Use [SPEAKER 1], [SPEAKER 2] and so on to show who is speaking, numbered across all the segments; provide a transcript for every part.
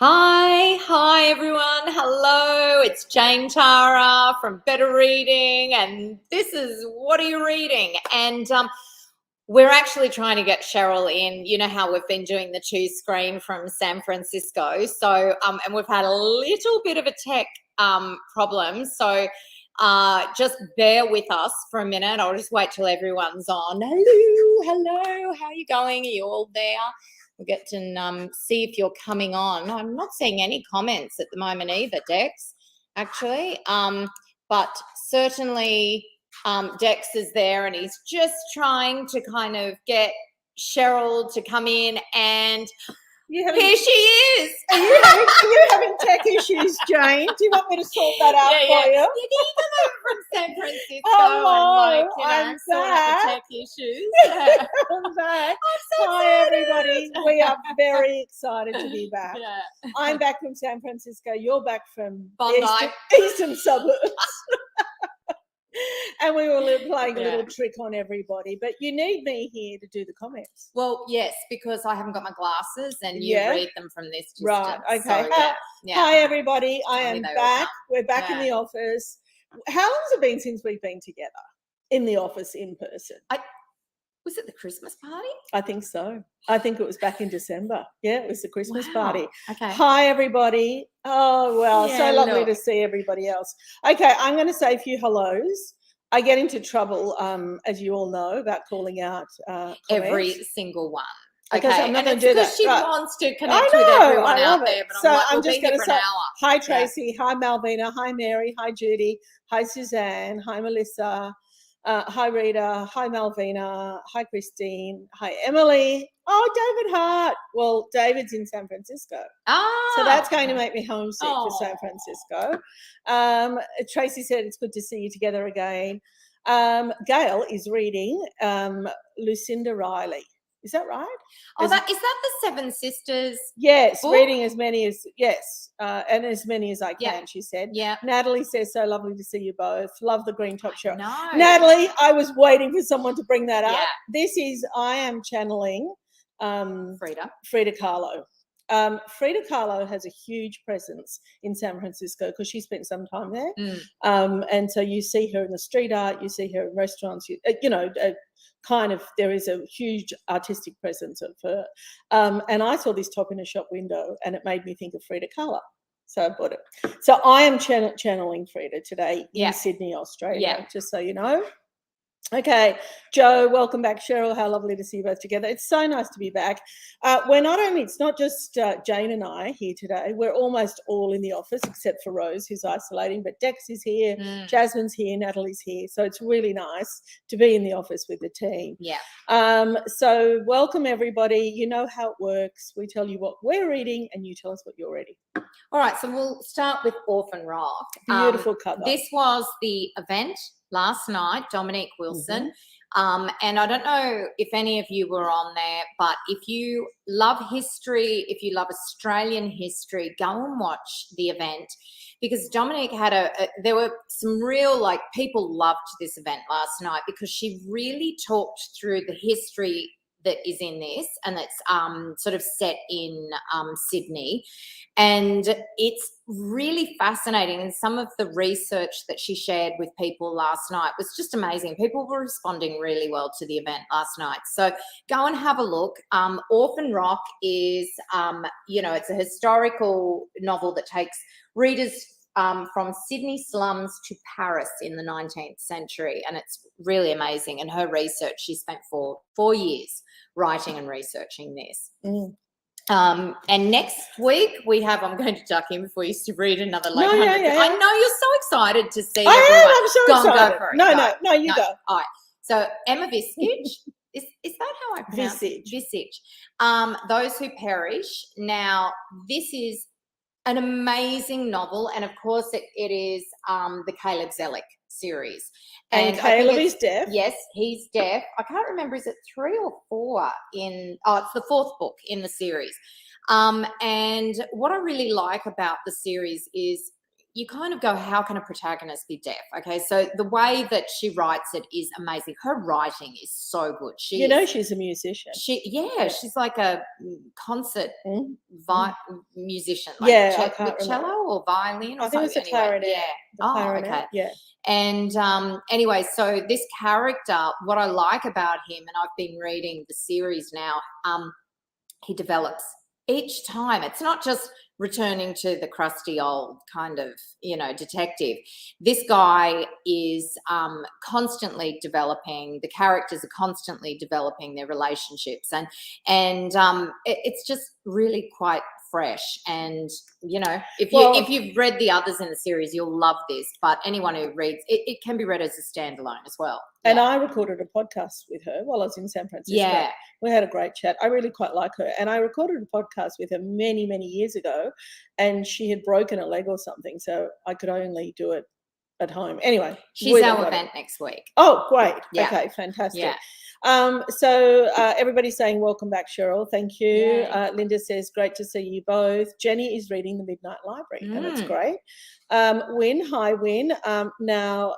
[SPEAKER 1] Hi everyone. Hello, it's Jane Tara from Better Reading, and this is What Are You Reading? And we're actually trying to get Cheryl in. You know how we've been doing the two screen from San Francisco. So, and we've had a little bit of a tech problem. So just bear with us for a minute. I'll just wait till everyone's on. Hello, how are you going? Are you all there? We'll get to see if you're coming on. I'm not seeing any comments at the moment either, Dex, actually. But certainly Dex is there and he's just trying to kind of get Cheryl to come in, and here she is.
[SPEAKER 2] Are you having tech issues, Jane? Do you want me to sort that out for you?
[SPEAKER 1] Yeah, you come over from San Francisco
[SPEAKER 2] Hello,
[SPEAKER 1] and sort out the tech issues.
[SPEAKER 2] I'm back. Hi, everybody. We are very excited to be back.
[SPEAKER 1] Yeah.
[SPEAKER 2] I'm back from San Francisco. You're back from
[SPEAKER 1] Bondi.
[SPEAKER 2] eastern suburbs. And we were playing a little trick on everybody, but you need me here to do the comments.
[SPEAKER 1] Well, yes, because I haven't got my glasses and you read them from this distance.
[SPEAKER 2] Right, okay.
[SPEAKER 1] So,
[SPEAKER 2] Hi, everybody. I am back. We're back in the office. How long has it been since we've been together in the office in person?
[SPEAKER 1] Was it the Christmas party?
[SPEAKER 2] I think so. I think it was back in December. Yeah, it was the Christmas party.
[SPEAKER 1] Okay.
[SPEAKER 2] Hi, everybody. Oh, well, so lovely to see everybody else. Okay, I'm going to say a few hellos. I get into trouble, as you all know, about calling out
[SPEAKER 1] every single one.
[SPEAKER 2] Because I'm not going to do that.
[SPEAKER 1] Because she wants to connect with everyone out there. But
[SPEAKER 2] I'm just going to say hi, Tracy.
[SPEAKER 1] Yeah.
[SPEAKER 2] Hi, Malvina. Hi, Mary. Hi, Judy. Hi, Suzanne. Hi, Melissa. Hi, Rita. Hi, Malvina. Hi, Christine. Hi, Emily. Oh, David Hart. Well, David's in San Francisco. So that's going to make me homesick to San Francisco. Tracy said it's good to see you together again. Gail is reading Lucinda Riley. Is that right?
[SPEAKER 1] Oh, is that the Seven Sisters?
[SPEAKER 2] Yes,
[SPEAKER 1] book?
[SPEAKER 2] reading as many as and as many as I can. She said.
[SPEAKER 1] Yeah.
[SPEAKER 2] Natalie says, so lovely to see you both. Love the Green Top Show.
[SPEAKER 1] No.
[SPEAKER 2] Natalie, I was waiting for someone to bring that up.
[SPEAKER 1] Yeah.
[SPEAKER 2] This is I am channeling Frida Kahlo. Frida Kahlo has a huge presence in San Francisco because she spent some time there. And so you see her in the street art, you see her in restaurants, kind of there is a huge artistic presence of her. And I saw this top in a shop window and it made me think of Frida Kahlo. So I bought it. So I am channeling Frida today in Sydney, Australia, just so you know. Okay, Joe, welcome back. Cheryl, how lovely to see you both together. It's so nice to be back. It's not just Jane and I here today. We're almost all in the office except for Rose, who's isolating, but Dex is here, Jasmine's here, Natalie's here. So it's really nice to be in the office with the team.
[SPEAKER 1] Yeah.
[SPEAKER 2] So welcome, everybody. You know how it works. We tell you what we're reading and you tell us what you're reading.
[SPEAKER 1] All right, so we'll start with Orphan Rock.
[SPEAKER 2] Beautiful cover.
[SPEAKER 1] This was the event last night, Dominique Wilson. And I don't know if any of you were on there, but if you love history, if you love Australian history, go and watch the event, because Dominique had there were some real, people loved this event last night because she really talked through the history that is in this, and that's sort of set in Sydney. And it's really fascinating. And some of the research that she shared with people last night was just amazing. People were responding really well to the event last night. So go and have a look. Orphan Rock is, it's a historical novel that takes readers from Sydney slums to Paris in the 19th century. And it's really amazing. And her research, she spent 4 years writing and researching this. And next week we have, I'm going to duck in before you read another late 100. I know you're so excited to see everyone.
[SPEAKER 2] I'm so excited.
[SPEAKER 1] Go for it.
[SPEAKER 2] No, you go.
[SPEAKER 1] All right. So Emma Visage, is that how I pronounce it? Visage. Those Who Perish. Now, this is an amazing novel, and of course it is the Caleb Zellick series.
[SPEAKER 2] And Caleb is deaf.
[SPEAKER 1] Yes, he's deaf. I can't remember, is it 3 or 4 it's the 4th book in the series. And what I really like about the series is you kind of go, how can a protagonist be deaf? Okay, so the way that she writes it is amazing. Her writing is so good.
[SPEAKER 2] She's a musician.
[SPEAKER 1] She's like a concert musician.
[SPEAKER 2] Like
[SPEAKER 1] I can't remember. Cello or violin or
[SPEAKER 2] I think it's a clarinet.
[SPEAKER 1] Yeah.
[SPEAKER 2] Clarinet.
[SPEAKER 1] Okay.
[SPEAKER 2] Yeah.
[SPEAKER 1] And anyway, so this character, what I like about him, and I've been reading the series now, he develops each time. It's not just returning to the crusty old kind of, detective. This guy is constantly developing. The characters are constantly developing their relationships, and it's just really quite fresh. And if you've read the others in the series, you'll love this. But anyone who reads it can be read as a standalone as well.
[SPEAKER 2] And I recorded a podcast with her while I was in San Francisco.
[SPEAKER 1] Yeah.
[SPEAKER 2] We had a great chat. I really quite like her. And I recorded a podcast with her many, many years ago, and she had broken a leg or something, so I could only do it at home. Anyway.
[SPEAKER 1] She's our event next week.
[SPEAKER 2] Oh, great.
[SPEAKER 1] Yeah.
[SPEAKER 2] Okay, fantastic.
[SPEAKER 1] Yeah.
[SPEAKER 2] So everybody's saying welcome back, Cheryl. Thank you.
[SPEAKER 1] Yeah.
[SPEAKER 2] Linda says great to see you both. Jenny is reading The Midnight Library, and it's great. Win, hi Win. Now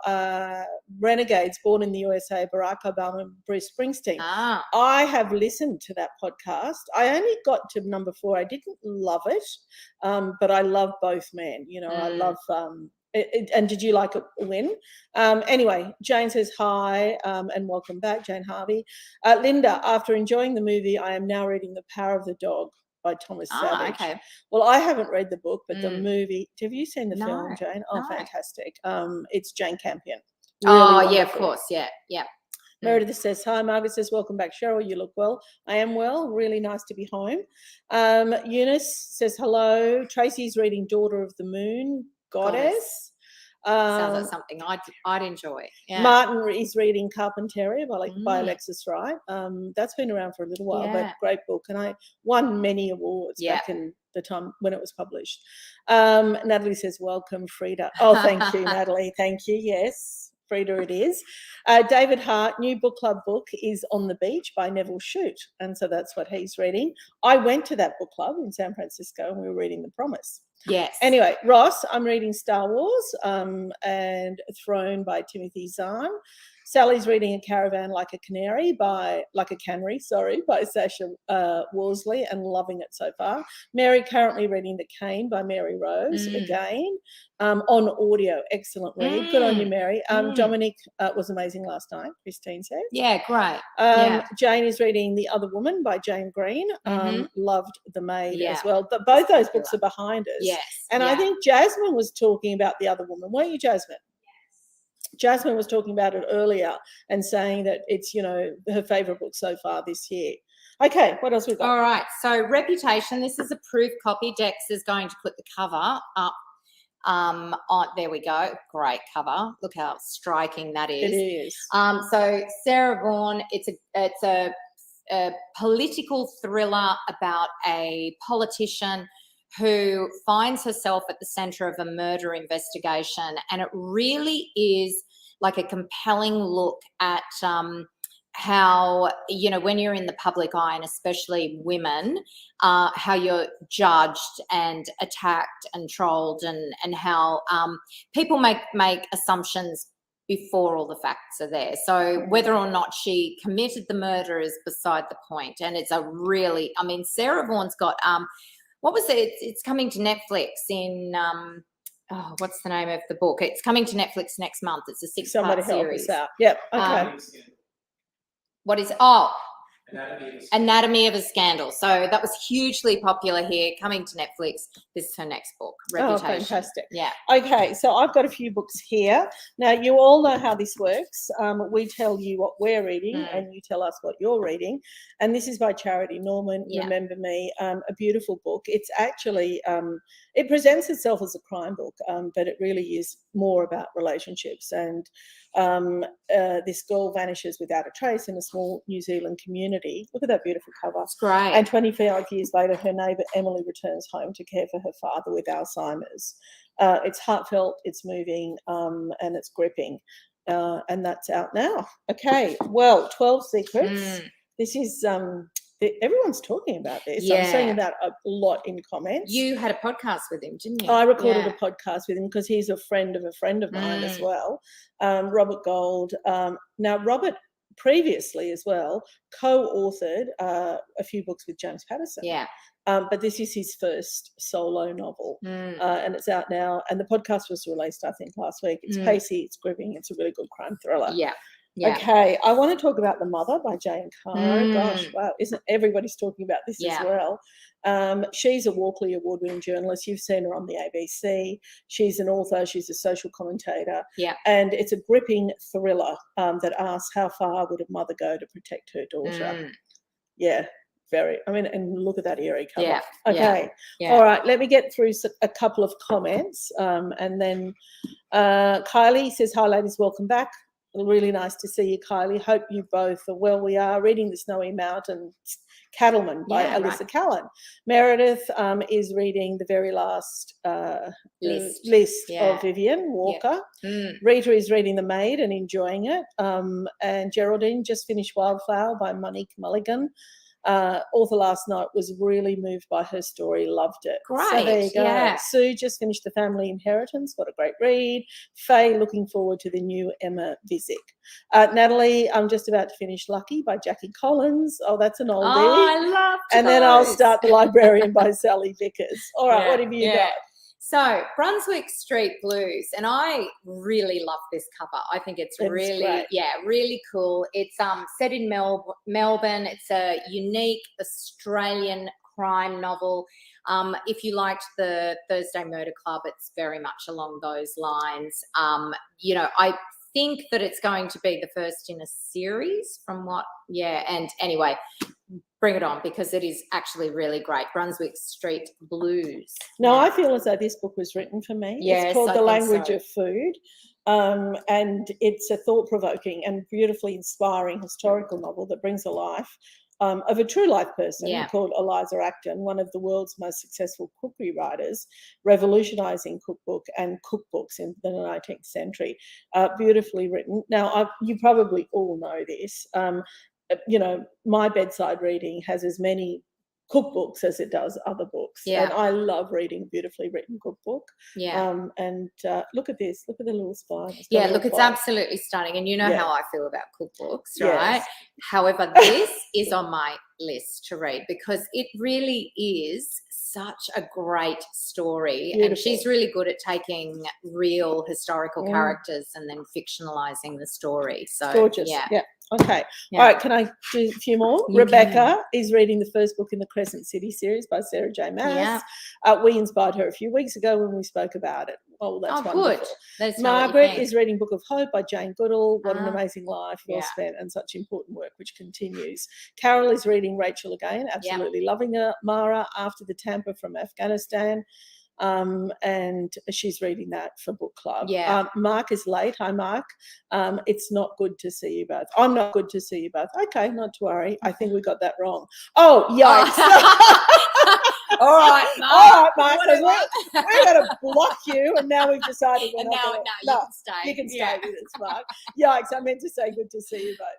[SPEAKER 2] Renegades, Born in the USA, Barack Obama and Bruce Springsteen. I have listened to that podcast. I only got to number 4. I didn't love it, but I love both men. I love and did you like it, Win? Anyway, Jane says hi and welcome back, Jane Harvey. Linda, after enjoying the movie, I am now reading The Power of the Dog by Thomas Savage.
[SPEAKER 1] Okay.
[SPEAKER 2] Well, I haven't read the book, but the movie. Have you seen the film, Jane? Oh,
[SPEAKER 1] no.
[SPEAKER 2] Fantastic. It's Jane Campion.
[SPEAKER 1] Really wonderful. Yeah, of course. Yeah.
[SPEAKER 2] Meredith says hi. Margaret says welcome back, Cheryl. You look well. I am well. Really nice to be home. Eunice says hello. Tracy's reading Daughter of the Moon, Goddess.
[SPEAKER 1] Sounds like something I'd enjoy. Yeah.
[SPEAKER 2] Martin is reading Carpentaria by Alexis Wright. That's been around for a little while, but great book. And I won many awards back in the time when it was published. Natalie says, welcome, Frida. Oh, thank you, Natalie. Thank you. Yes, Frida it is. David Hart, new book club book is On the Beach by Neville Shute. And so that's what he's reading. I went to that book club in San Francisco and we were reading The Promise.
[SPEAKER 1] Yes.
[SPEAKER 2] Anyway, Ross, I'm reading Star Wars and Throne by Timothy Zahn. Sally's reading A Caravan Like a Canary by Sasha Worsley and loving it so far. Mary currently reading The Cane by Mary Rose again on audio. Excellent read. Good on you, Mary. Dominic was amazing last night, Christine says.
[SPEAKER 1] Yeah, great.
[SPEAKER 2] Jane is reading The Other Woman by Jane Green. Loved The Maid as well. But both those books are behind us.
[SPEAKER 1] Yes.
[SPEAKER 2] And I think Jasmine was talking about The Other Woman. Weren't you, Jasmine? Jasmine was talking about it earlier and saying that it's, her favourite book so far this year. Okay, what else we got?
[SPEAKER 1] All right, so Reputation. This is a proof copy. Dex is going to put the cover up. There we go. Great cover. Look how striking that is.
[SPEAKER 2] It is.
[SPEAKER 1] So Sarah Vaughan. It's a political thriller about a politician who finds herself at the center of a murder investigation. And it really is like a compelling look at how, when you're in the public eye, and especially women, how you're judged and attacked and trolled, and how people make assumptions before all the facts are there. So whether or not she committed the murder is beside the point. And it's Sarah Vaughan's got... what was it? It's coming to Netflix in what's the name of the book? It's coming to Netflix next month. It's a 6-part series.
[SPEAKER 2] Help us out. Yep. Okay.
[SPEAKER 1] What is it? Anatomy of a Scandal. So that was hugely popular here, coming to Netflix. This is her next book, Reputation.
[SPEAKER 2] Oh, fantastic.
[SPEAKER 1] Yeah.
[SPEAKER 2] Okay, so I've got a few books here. Now, you all know how this works. We tell you what we're reading and you tell us what you're reading. And this is by Charity Norman, Remember Me, a beautiful book. It's actually, it presents itself as a crime book, but it really is more about relationships. And this girl vanishes without a trace in a small New Zealand community. Look at that beautiful cover.
[SPEAKER 1] It's great.
[SPEAKER 2] And 25 years later, her neighbour Emily returns home to care for her father with Alzheimer's. It's heartfelt, it's moving, and it's gripping. And that's out now. Okay, well, 12 Secrets. This is everyone's talking about this. I'm seeing that a lot in comments.
[SPEAKER 1] You had a podcast with him, didn't you?
[SPEAKER 2] I recorded a podcast with him because he's a friend of mine as well, Robert Gold. Now, Robert previously as well co-authored a few books with James Patterson.
[SPEAKER 1] Yeah.
[SPEAKER 2] But this is his first solo novel, and it's out now. And the podcast was released, I think, last week. It's pacey, it's gripping, it's a really good crime thriller.
[SPEAKER 1] Yeah. Yeah.
[SPEAKER 2] Okay, I want to talk about The Mother by Jane Caro. Gosh, wow, isn't everybody's talking about this as well? She's a Walkley Award-winning journalist. You've seen her on the ABC. She's an author. She's a social commentator.
[SPEAKER 1] Yeah.
[SPEAKER 2] And it's a gripping thriller that asks how far would a mother go to protect her daughter. Yeah, very. I mean, and look at that eerie cover.
[SPEAKER 1] Yeah.
[SPEAKER 2] Okay. Yeah. All right, let me get through a couple of comments. And then Kylie says, hi, ladies, welcome back. Really nice to see you, Kylie. Hope you both are well. We are reading The Snowy Mountains Cattleman by Alyssa Callan. Meredith is reading the very last list of Vivian Walker. Rita is reading The Maid and enjoying it. And Geraldine just finished Wildflower by Monique Mulligan. Author last night was really moved by her story, loved it.
[SPEAKER 1] Great.
[SPEAKER 2] So there you go.
[SPEAKER 1] Yeah.
[SPEAKER 2] Sue just finished The Family Inheritance, got a great read. Faye looking forward to the new Emma Visick. Natalie, I'm just about to finish Lucky by Jackie Collins. Oh, that's an oldie.
[SPEAKER 1] Oh, I love
[SPEAKER 2] And then I'll start The Librarian by Sally Vickers. All right, what have you got?
[SPEAKER 1] So Brunswick Street Blues, and I really love this cover. I think it's really, great. Really cool. It's set in Melbourne. It's a unique Australian crime novel. If you liked the Thursday Murder Club, it's very much along those lines. I think that it's going to be the first in a series from what, and anyway, bring it on, because it is actually really great. Brunswick Street Blues.
[SPEAKER 2] No, I feel as though this book was written for me.
[SPEAKER 1] Yes,
[SPEAKER 2] it's called The Language of Food, and it's a thought-provoking and beautifully inspiring historical novel that brings a life of a true life person called Eliza Acton, one of the world's most successful cookery writers, revolutionising cookbook and cookbooks in the 19th century. Beautifully written. Now, you probably all know this. My bedside reading has as many cookbooks as it does other books.
[SPEAKER 1] Yeah.
[SPEAKER 2] And I love reading a beautifully written cookbook.
[SPEAKER 1] Yeah.
[SPEAKER 2] Look at this. Look at the little spine.
[SPEAKER 1] It's absolutely stunning. And you know how I feel about cookbooks, right? Yes. However, this is on my list to read because it really is such a great story. Beautiful. And she's really good at taking real historical characters and then fictionalizing the story. So
[SPEAKER 2] gorgeous. Yeah. Okay. All right. Can I do a few more? Rebecca is reading the first book in the Crescent City series by Sarah J. Maas. We inspired her a few weeks ago when we spoke about it. Oh, that's wonderful.
[SPEAKER 1] Good.
[SPEAKER 2] Margaret is reading Book of Hope by Jane Goodall. What an amazing life, well spent, and such important work which continues. Carol is reading Rachel again. Absolutely loving her. Mara, After the Tamper from Afghanistan. And she's reading that for book club. Mark is late. Hi, Mark. It's not good to see you both. I'm not good to see you both. Okay, not to worry. I think we got that wrong. Oh, yikes. All right, Mark. We're going to block you, and now we've decided we're not going to.
[SPEAKER 1] No, you can stay.
[SPEAKER 2] You can stay with us, Mark. Yikes, I meant to say good to see you both.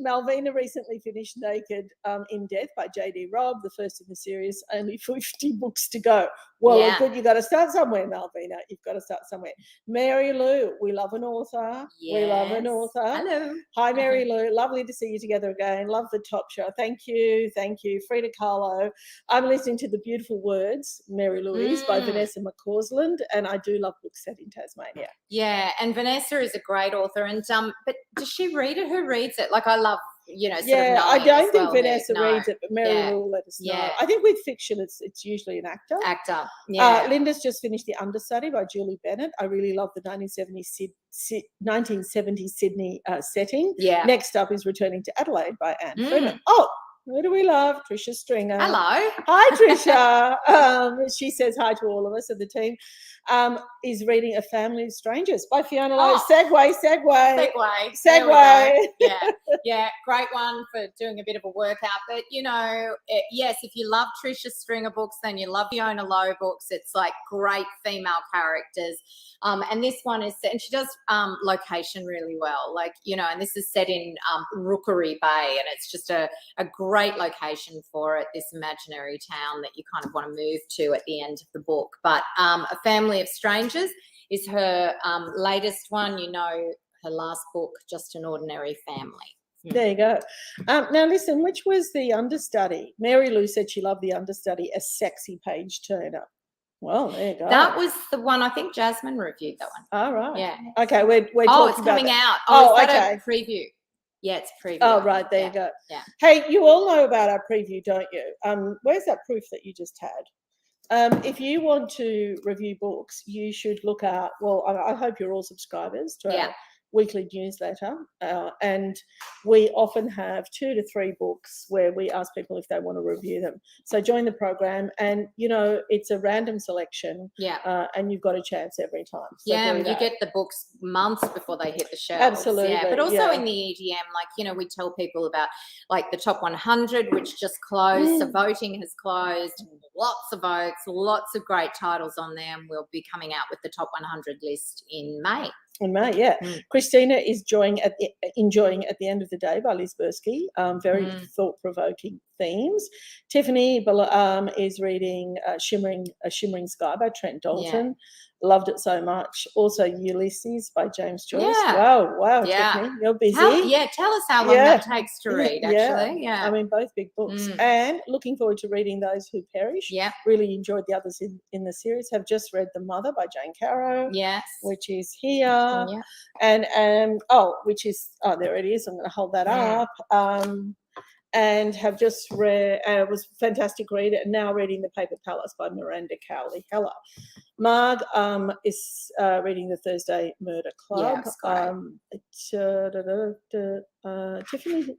[SPEAKER 2] Malvina recently finished Naked in Death by J.D. Robb, the first in the series. Only 50 books to go. Well, good. You've got to start somewhere, Malvina. You've got to start somewhere. Mary Lou, we love an author.
[SPEAKER 1] Yes.
[SPEAKER 2] We love an author.
[SPEAKER 1] Hello.
[SPEAKER 2] Hi, Mary Lou. Lovely to see you together again. Love the top show. Thank you. Frida Kahlo. I'm listening to The Beautiful Words, Mary Louise, by Vanessa Mccausland, and I do love books set in Tasmania.
[SPEAKER 1] Yeah, and Vanessa is a great author, and but does she read it? Who reads it? Like I love,
[SPEAKER 2] I don't think Vanessa reads it, but Mary Lou will let us know. I think with fiction, it's usually an actor. Linda's just finished The Understudy by Julie Bennett. I really love the 1970s Sydney setting. Next up is Returning to Adelaide by Anne Freeman. Oh, who do we love? Trisha Stringer.
[SPEAKER 1] Hello.
[SPEAKER 2] Hi, Trisha. She says hi to all of us and the team. Is reading A Family of Strangers by Fiona Lowe. Segue.
[SPEAKER 1] Yeah. Yeah, great one for doing a bit of a workout. But, yes, if you love Tricia Stringer books, then you love Fiona Lowe books. It's like great female characters. And this one is, and she does location really well. And this is set in Rookery Bay, and it's just a great location for it, this imaginary town that you kind of want to move to at the end of the book. But A Family of Strangers is her latest one. Her last book, Just an Ordinary Family.
[SPEAKER 2] There you go. Now, listen, which was the understudy? Mary Lou said she loved the understudy, a sexy page turner. Well, there you go.
[SPEAKER 1] That was the one, I think Jasmine reviewed that one.
[SPEAKER 2] All right.
[SPEAKER 1] Yeah.
[SPEAKER 2] Okay, we're talking
[SPEAKER 1] about
[SPEAKER 2] it's
[SPEAKER 1] coming out. Is that a preview? Yeah, it's a preview.
[SPEAKER 2] Oh, right, there you go.
[SPEAKER 1] Yeah.
[SPEAKER 2] Hey, you all know about our preview, don't you? Where's that proof that you just had? If you want to review books, you should look at, I hope you're all subscribers to our weekly newsletter, and we often have 2 to 3 books where we ask people if they want to review them. So join the program, and it's a random selection, and you've got a chance every time. So
[SPEAKER 1] and you get the books months before they hit the shelves.
[SPEAKER 2] Absolutely,
[SPEAKER 1] but also in the EDM, we tell people about the top 100, which just closed. So voting has closed. Lots of votes, lots of great titles on there, and we'll be coming out with the top 100 list in May.
[SPEAKER 2] In May, yeah. Christina is enjoying at the End of the Day by Liz Bursky. Very thought-provoking themes. Tiffany is reading A Shimmering Sky by Trent Dalton. Loved it so much. Also Ulysses by James Joyce. Wow, Tiffany, you're busy.
[SPEAKER 1] Tell us how long that takes to read, actually.
[SPEAKER 2] I mean, both big books. And looking forward to reading Those Who Perish. Really enjoyed the others in the series. Have just read The Mother by Jane Caro.
[SPEAKER 1] Yes.
[SPEAKER 2] Which is here. And which is, there it is. I'm going to hold that up. And have just read, it was a fantastic read, and now reading The Paper Palace by Miranda Cowley Heller. Marg is reading The Thursday Murder Club. Tiffany,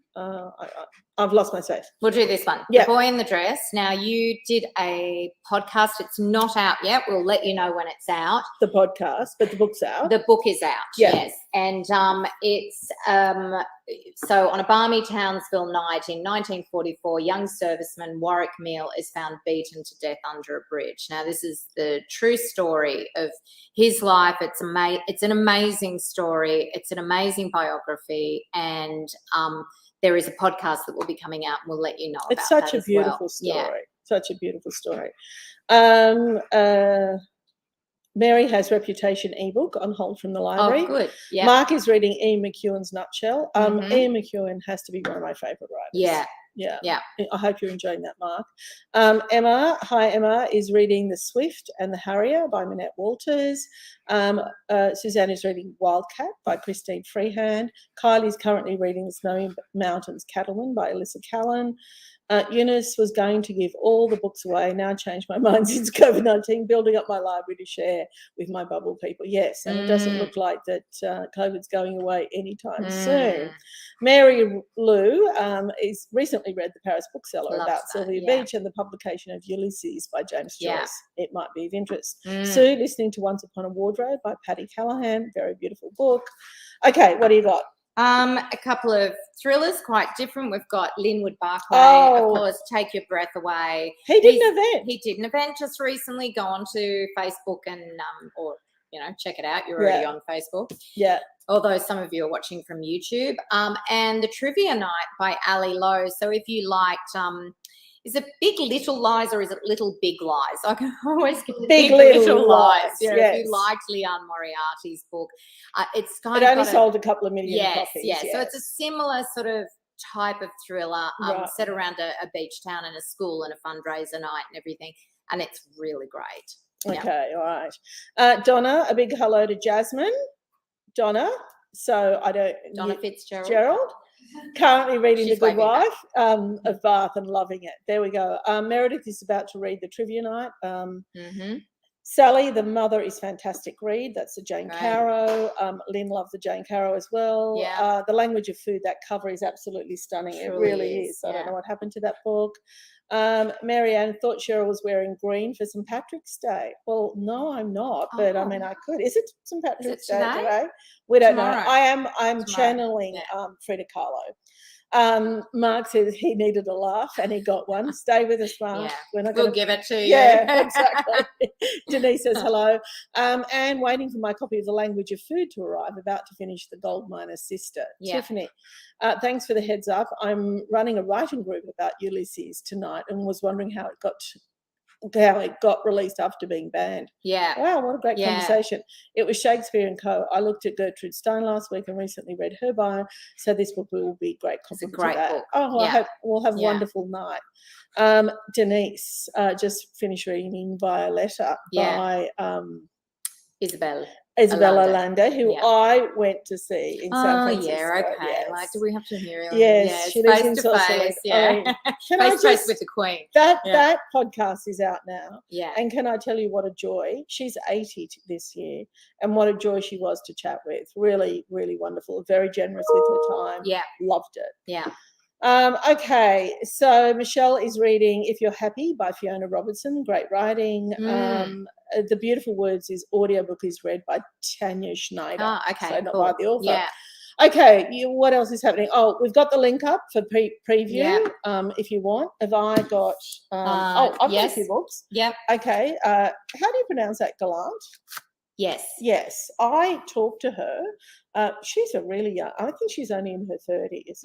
[SPEAKER 2] I've lost my space.
[SPEAKER 1] We'll do this one. The Boy in the Dress. Now, you did a podcast. It's not out yet. We'll let you know when it's out.
[SPEAKER 2] The podcast, but the book's out.
[SPEAKER 1] The book is out, yes. And it's so on a balmy Townsville night in 1944, young serviceman Warwick Meal is found beaten to death under a bridge. Now, this is the true story of his life. It's an amazing story. It's an amazing biography, and there is a podcast that will be coming out, and we'll let you know about that.
[SPEAKER 2] It's such a beautiful story. Such a beautiful story. Mary has Reputation ebook on hold from the library.
[SPEAKER 1] Oh, good. Yeah.
[SPEAKER 2] Mark is reading Ian McEwan's Nutshell. Ian McEwan has to be one of my favourite writers. Yeah. I hope you're enjoying that, Mark. Emma is reading The Swift and the Harrier by Minette Walters. Suzanne is reading Wildcat by Christine Freehand. Kylie's currently reading The Snowy Mountains Cattleman by Alyssa Callan. Eunice was going to give all the books away, now changed my mind since COVID-19, building up my library to share with my bubble people. Yes, and it doesn't look like that COVID's going away anytime soon. Mary Lou is recently read The Paris Bookseller about Sylvia Beach and the publication of Ulysses by James Joyce. It might be of interest. Sue, listening to Once Upon a Wardrobe by Patty Callahan, very beautiful book. Okay, what do you got?
[SPEAKER 1] A couple of thrillers, quite different. We've got Linwood Barclay, of course, Take Your Breath Away.
[SPEAKER 2] He did an event
[SPEAKER 1] just recently. Go on to Facebook and check it out. You're already on Facebook.
[SPEAKER 2] Yeah.
[SPEAKER 1] Although some of you are watching from YouTube. And The Trivia Night by Ali Lowe. So if you liked is it Big Little Lies or is it Little Big Lies? I can always get Big Little Lies. If you liked Leanne Moriarty's book, it's kind of
[SPEAKER 2] only sold a couple of million copies.
[SPEAKER 1] Yes. So it's a similar sort of type of thriller set around a beach town and a school and a fundraiser night and everything, and it's really great.
[SPEAKER 2] Okay, all right. Donna, a big hello to Jasmine. Donna.
[SPEAKER 1] Donna Fitzgerald.
[SPEAKER 2] Currently reading The Good Wife of Bath and loving it. There we go. Meredith is about to read The Trivia Night. Sally, The Mother, is fantastic read. That's the Jane Caro. Lynn loved the Jane Caro as well. The Language of Food, that cover is absolutely stunning. It really is. I don't know what happened to that book. Marianne thought Cheryl was wearing green for St. Patrick's Day. Well, no, I'm not, but I mean, I could. Is it St. Patrick's Day today? We don't know. I'm channeling Frida Kahlo. Mark says he needed a laugh and he got one. Stay with us, Mark.
[SPEAKER 1] We'll give it to you.
[SPEAKER 2] Yeah, exactly. Denise says hello. And waiting for my copy of The Language of Food to arrive, about to finish The Gold Miner's Sister. Tiffany, thanks for the heads up. I'm running a writing group about Ulysses tonight and was wondering how it got released after being banned. Wow, what a great conversation. It was Shakespeare and Co. I looked at Gertrude Stone last week and recently read her bio, so this book will be great.
[SPEAKER 1] It's a great book.
[SPEAKER 2] Oh, I hope we'll have a wonderful night. Denise just finished reading Violetta by Isabella Lander, who I went to see in San Francisco.
[SPEAKER 1] Okay. Like, do we have to hear her?
[SPEAKER 2] Yes, she lives in
[SPEAKER 1] face. Face with the Queen.
[SPEAKER 2] That podcast is out now.
[SPEAKER 1] Yeah.
[SPEAKER 2] And can I tell you what a joy? She's 80 this year, and what a joy she was to chat with. Really, really wonderful. Very generous with her time.
[SPEAKER 1] Yeah.
[SPEAKER 2] Loved it.
[SPEAKER 1] Yeah.
[SPEAKER 2] Okay, so Michelle is reading If You're Happy by Fiona Robertson. Great writing. The Beautiful Words is audiobook is read by Tanya Schneider.
[SPEAKER 1] Oh, okay.
[SPEAKER 2] So not by the author.
[SPEAKER 1] Yeah.
[SPEAKER 2] Okay, what else is happening? Oh, we've got the link up for preview. If you want. Have I got? I've got a few books.
[SPEAKER 1] Yep.
[SPEAKER 2] Okay. How do you pronounce that? Gallant. Yes. I talked to her. She's a really young, I think she's only in her 30s.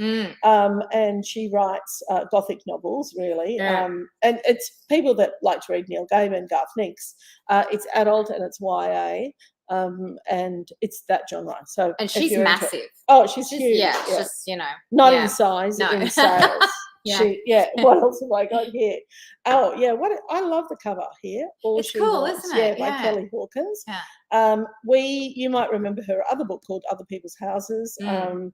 [SPEAKER 2] And she writes Gothic novels, really. And it's people that like to read Neil Gaiman, Garth Nix. It's adult and it's YA. And it's that genre. So,
[SPEAKER 1] and she's massive.
[SPEAKER 2] She's huge.
[SPEAKER 1] Yeah, just,
[SPEAKER 2] not in size, in sales. What else have I got here? Oh, yeah. I love the cover here.
[SPEAKER 1] It's cool, isn't it?
[SPEAKER 2] By Kelly Hawkins. You might remember her other book called Other People's Houses. And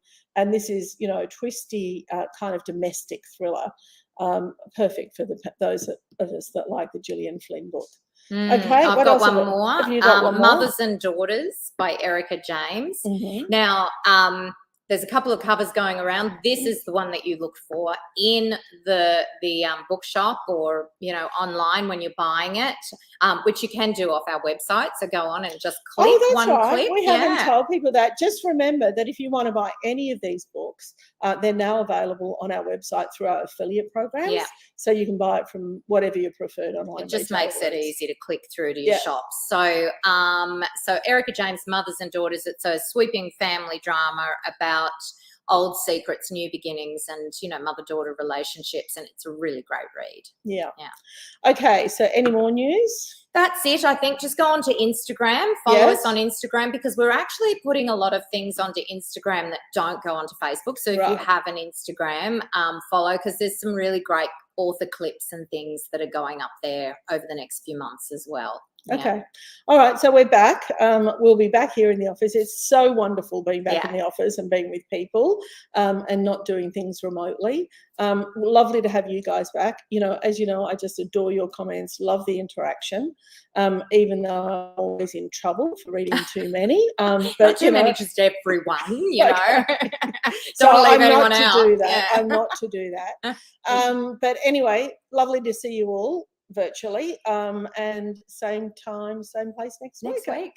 [SPEAKER 2] this is, a twisty kind of domestic thriller. Perfect for those of us that like the Gillian Flynn book. Okay,
[SPEAKER 1] I've got one more.
[SPEAKER 2] Have you got one more?
[SPEAKER 1] Mothers and Daughters by Erica James. Now, there's a couple of covers going around. This is the one that you look for in the bookshop or online when you're buying it, which you can do off our website. So go on and just click one clip.
[SPEAKER 2] We haven't told people that. Just remember that if you want to buy any of these books, they're now available on our website through our affiliate programs. So you can buy it from whatever your preferred online.
[SPEAKER 1] It just makes it easy to click through to your shops. So, so Erica James, Mothers and Daughters. It's a sweeping family drama about old secrets, new beginnings, and mother-daughter relationships, and it's a really great read.
[SPEAKER 2] Okay, so any more news?
[SPEAKER 1] That's it. I think just go onto Instagram, follow us on Instagram, because we're actually putting a lot of things onto Instagram that don't go onto Facebook. So if you have an Instagram, follow, because there's some really great author clips and things that are going up there over the next few months as well.
[SPEAKER 2] Okay. All right. So we're back. We'll be back here in the office. It's so wonderful being back in the office and being with people and not doing things remotely. Lovely to have you guys back. As you know, I just adore your comments, love the interaction, even though I'm always in trouble for reading too many. But
[SPEAKER 1] not too many, just everyone,
[SPEAKER 2] know.
[SPEAKER 1] So Don't leave anyone out.
[SPEAKER 2] I'm not to do that. But anyway, lovely to see you all virtually, and same time, same place next week.